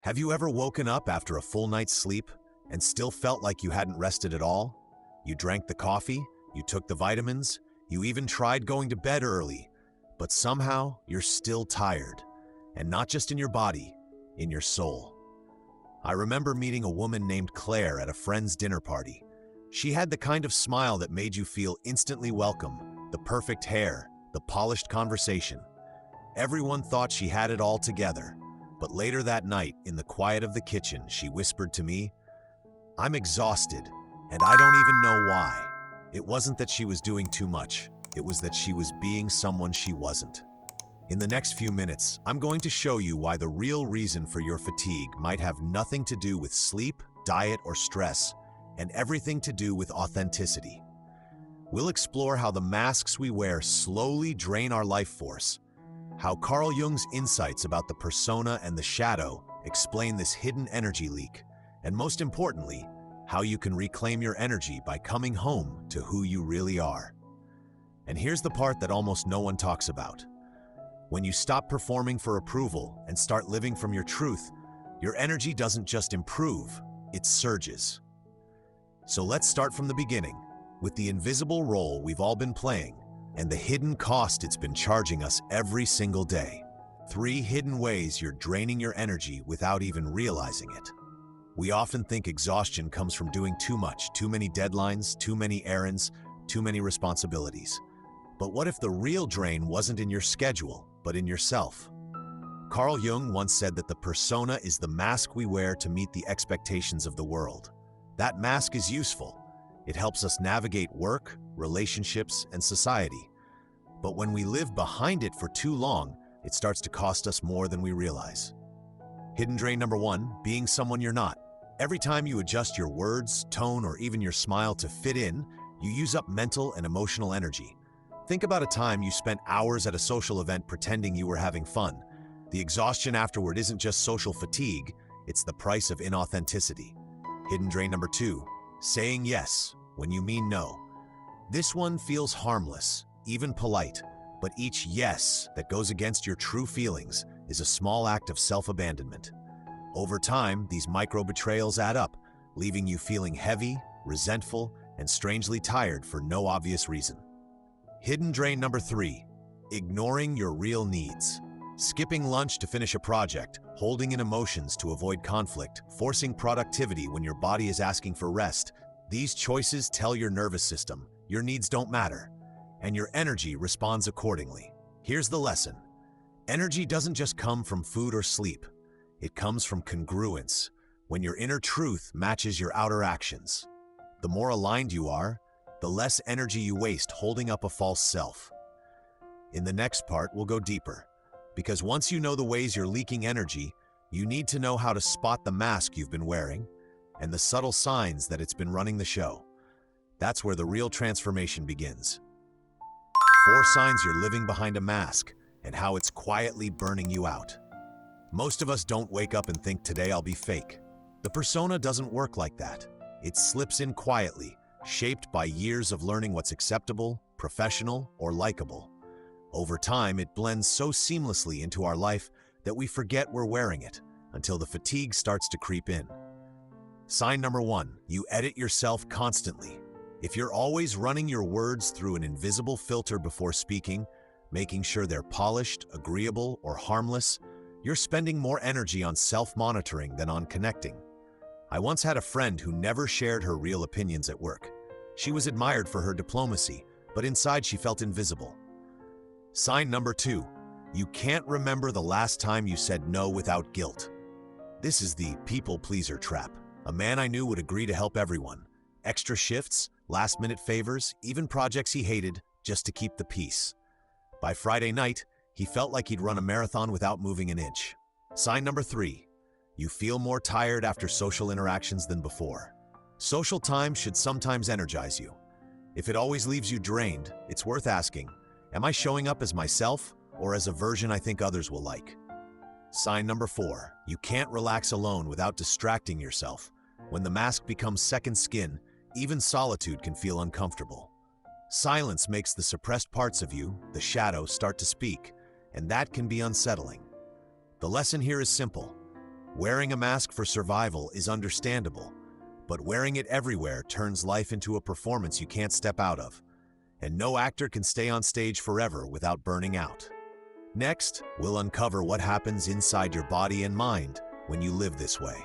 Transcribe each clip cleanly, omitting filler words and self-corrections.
Have you ever woken up after a full night's sleep and still felt like you hadn't rested at all? You drank the coffee, you took the vitamins, you even tried going to bed early, but somehow you're still tired. And not just in your body, in your soul. I remember meeting a woman named Claire at a friend's dinner party. She had the kind of smile that made you feel instantly welcome, the perfect hair, the polished conversation. Everyone thought she had it all together, but later that night, in the quiet of the kitchen, she whispered to me, "I'm exhausted, and I don't even know why." It wasn't that she was doing too much, it was that she was being someone she wasn't. In the next few minutes, I'm going to show you why the real reason for your fatigue might have nothing to do with sleep, diet, or stress, and everything to do with authenticity. We'll explore how the masks we wear slowly drain our life force, how Carl Jung's insights about the persona and the shadow explain this hidden energy leak, and most importantly, how you can reclaim your energy by coming home to who you really are. And here's the part that almost no one talks about. When you stop performing for approval and start living from your truth, your energy doesn't just improve, it surges. So let's start from the beginning, with the invisible role we've all been playing and the hidden cost it's been charging us every single day. 3 hidden ways you're draining your energy without even realizing it. We often think exhaustion comes from doing too much, too many deadlines, too many errands, too many responsibilities. But what if the real drain wasn't in your schedule, but in yourself? Carl Jung once said that the persona is the mask we wear to meet the expectations of the world. That mask is useful. It helps us navigate work, relationships, and society. But when we live behind it for too long, it starts to cost us more than we realize. Hidden drain number 1, being someone you're not. Every time you adjust your words, tone, or even your smile to fit in, you use up mental and emotional energy. Think about a time you spent hours at a social event pretending you were having fun. The exhaustion afterward isn't just social fatigue, it's the price of inauthenticity. Hidden drain number 2, saying yes when you mean no. This one feels harmless, even polite, but each yes that goes against your true feelings is a small act of self-abandonment. Over time, these micro-betrayals add up, leaving you feeling heavy, resentful, and strangely tired for no obvious reason. Hidden drain number 3, ignoring your real needs. Skipping lunch to finish a project, holding in emotions to avoid conflict, forcing productivity when your body is asking for rest. These choices tell your nervous system your needs don't matter, and your energy responds accordingly. Here's the lesson. Energy doesn't just come from food or sleep. It comes from congruence, when your inner truth matches your outer actions. The more aligned you are, the less energy you waste holding up a false self. In the next part, we'll go deeper, because once you know the ways you're leaking energy, you need to know how to spot the mask you've been wearing and the subtle signs that it's been running the show. That's where the real transformation begins. 4 signs you're living behind a mask and how it's quietly burning you out. Most of us don't wake up and think, today I'll be fake. The persona doesn't work like that. It slips in quietly, shaped by years of learning what's acceptable, professional, or likable. Over time, it blends so seamlessly into our life that we forget we're wearing it until the fatigue starts to creep in. Sign number 1, you edit yourself constantly. If you're always running your words through an invisible filter before speaking, making sure they're polished, agreeable, or harmless, you're spending more energy on self-monitoring than on connecting. I once had a friend who never shared her real opinions at work. She was admired for her diplomacy, but inside she felt invisible. Sign number 2, you can't remember the last time you said no without guilt. This is the people-pleaser trap. A man I knew would agree to help everyone. Extra shifts, last-minute favors, even projects he hated, just to keep the peace. By Friday night, he felt like he'd run a marathon without moving an inch. Sign number 3, you feel more tired after social interactions than before. Social time should sometimes energize you. If it always leaves you drained, it's worth asking, am I showing up as myself or as a version I think others will like? Sign number 4, you can't relax alone without distracting yourself. When the mask becomes second skin, even solitude can feel uncomfortable. Silence makes the suppressed parts of you, the shadow, start to speak, and that can be unsettling. The lesson here is simple. Wearing a mask for survival is understandable, but wearing it everywhere turns life into a performance you can't step out of. And no actor can stay on stage forever without burning out. Next, we'll uncover what happens inside your body and mind when you live this way,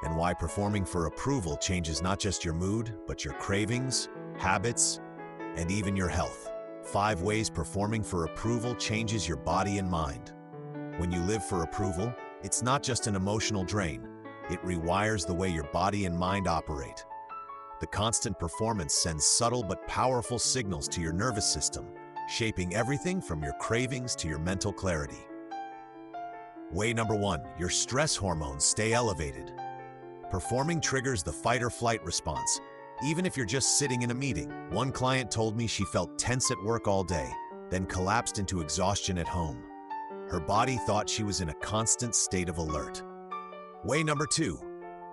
and why performing for approval changes not just your mood, but your cravings, habits, and even your health. 5 ways performing for approval changes your body and mind. When you live for approval, it's not just an emotional drain. It rewires the way your body and mind operate. The constant performance sends subtle but powerful signals to your nervous system, shaping everything from your cravings to your mental clarity. Way number 1, your stress hormones stay elevated. Performing triggers the fight or flight response, even if you're just sitting in a meeting. One client told me she felt tense at work all day, then collapsed into exhaustion at home. Her body thought she was in a constant state of alert. Way number 2,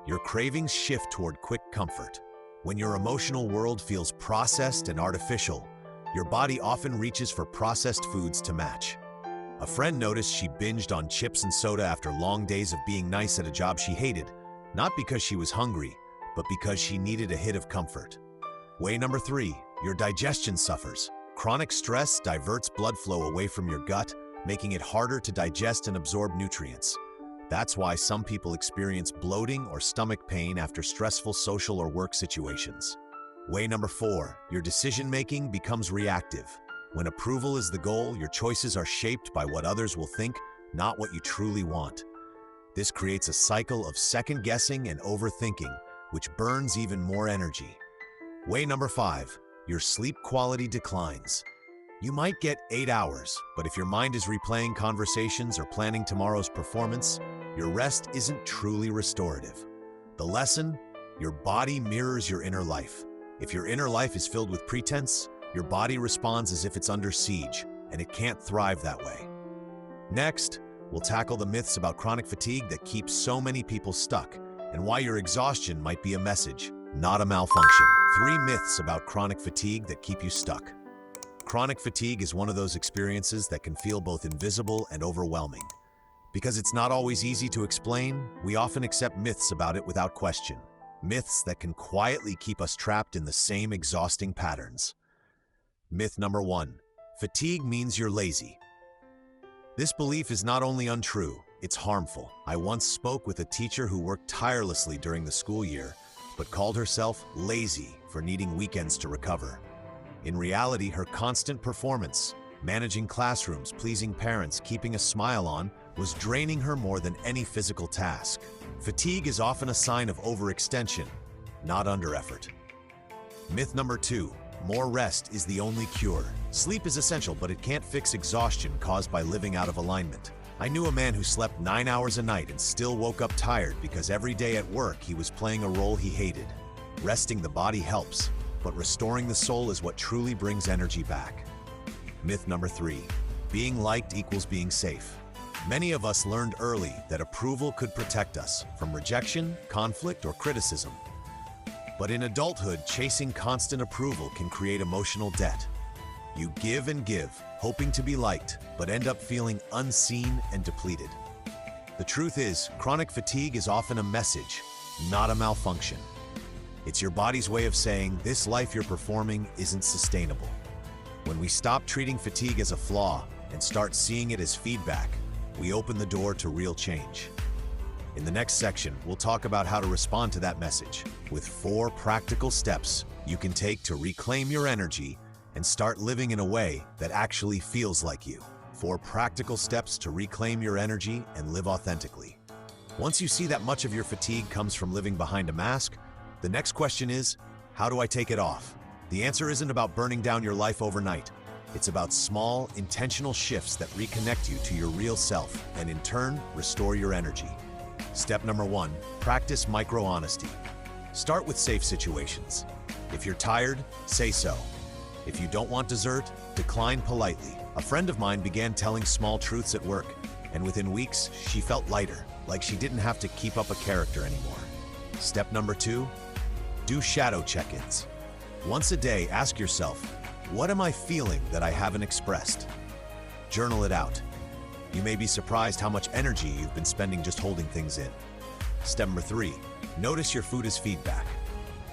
your cravings shift toward quick comfort. When your emotional world feels processed and artificial, your body often reaches for processed foods to match. A friend noticed she binged on chips and soda after long days of being nice at a job she hated, not because she was hungry, but because she needed a hit of comfort. Way number 3, your digestion suffers. Chronic stress diverts blood flow away from your gut, making it harder to digest and absorb nutrients. That's why some people experience bloating or stomach pain after stressful social or work situations. Way number 4, your decision-making becomes reactive. When approval is the goal, your choices are shaped by what others will think, not what you truly want. This creates a cycle of second-guessing and overthinking, which burns even more energy. Way number 5, your sleep quality declines. You might get 8 hours, but if your mind is replaying conversations or planning tomorrow's performance, your rest isn't truly restorative. The lesson? Your body mirrors your inner life. If your inner life is filled with pretense, your body responds as if it's under siege, and it can't thrive that way. Next, we'll tackle the myths about chronic fatigue that keep so many people stuck, and why your exhaustion might be a message, not a malfunction. 3 myths about chronic fatigue that keep you stuck. Chronic fatigue is one of those experiences that can feel both invisible and overwhelming. Because it's not always easy to explain, we often accept myths about it without question. Myths that can quietly keep us trapped in the same exhausting patterns. Myth number 1, fatigue means you're lazy. This belief is not only untrue, it's harmful. I once spoke with a teacher who worked tirelessly during the school year, but called herself lazy for needing weekends to recover. In reality, her constant performance, managing classrooms, pleasing parents, keeping a smile on, was draining her more than any physical task. Fatigue is often a sign of overextension, not under-effort. Myth number 2, more rest is the only cure. Sleep is essential, but it can't fix exhaustion caused by living out of alignment. I knew a man who slept 9 hours a night and still woke up tired because every day at work he was playing a role he hated. Resting the body helps, but restoring the soul is what truly brings energy back. Myth number 3, being liked equals being safe. Many of us learned early that approval could protect us from rejection, conflict, or criticism. But in adulthood, chasing constant approval can create emotional debt. You give and give, hoping to be liked, but end up feeling unseen and depleted. The truth is, chronic fatigue is often a message, not a malfunction. It's your body's way of saying, this life you're performing isn't sustainable. When we stop treating fatigue as a flaw and start seeing it as feedback, we open the door to real change. In the next section, we'll talk about how to respond to that message with 4 practical steps you can take to reclaim your energy and start living in a way that actually feels like you. 4 practical steps to reclaim your energy and live authentically. Once you see that much of your fatigue comes from living behind a mask, the next question is, how do I take it off? The answer isn't about burning down your life overnight. It's about small, intentional shifts that reconnect you to your real self and in turn, restore your energy. Step number 1, practice micro-honesty. Start with safe situations. If you're tired, say so. If you don't want dessert, decline politely. A friend of mine began telling small truths at work, and within weeks, she felt lighter, like she didn't have to keep up a character anymore. Step number 2, do shadow check-ins. Once a day, ask yourself, what am I feeling that I haven't expressed? Journal it out. You may be surprised how much energy you've been spending just holding things in. Step number 3, notice your food as feedback.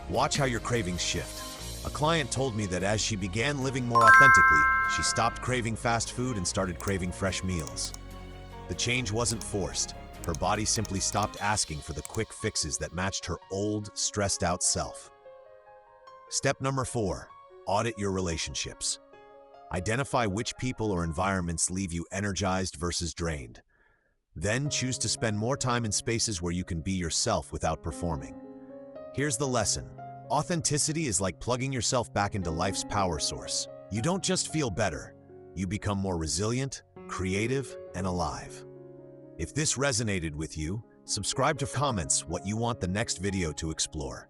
Watch how your cravings shift. A client told me that as she began living more authentically, she stopped craving fast food and started craving fresh meals. The change wasn't forced. Her body simply stopped asking for the quick fixes that matched her old, stressed-out self. Step number 4, audit your relationships. Identify which people or environments leave you energized versus drained. Then choose to spend more time in spaces where you can be yourself without performing. Here's the lesson. Authenticity is like plugging yourself back into life's power source. You don't just feel better, you become more resilient, creative, and alive. If this resonated with you, subscribe to comments what you want the next video to explore.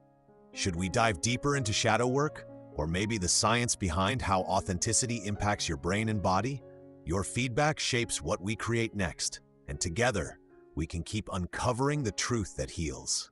Should we dive deeper into shadow work? Or maybe the science behind how authenticity impacts your brain and body? Your feedback shapes what we create next, and together, we can keep uncovering the truth that heals.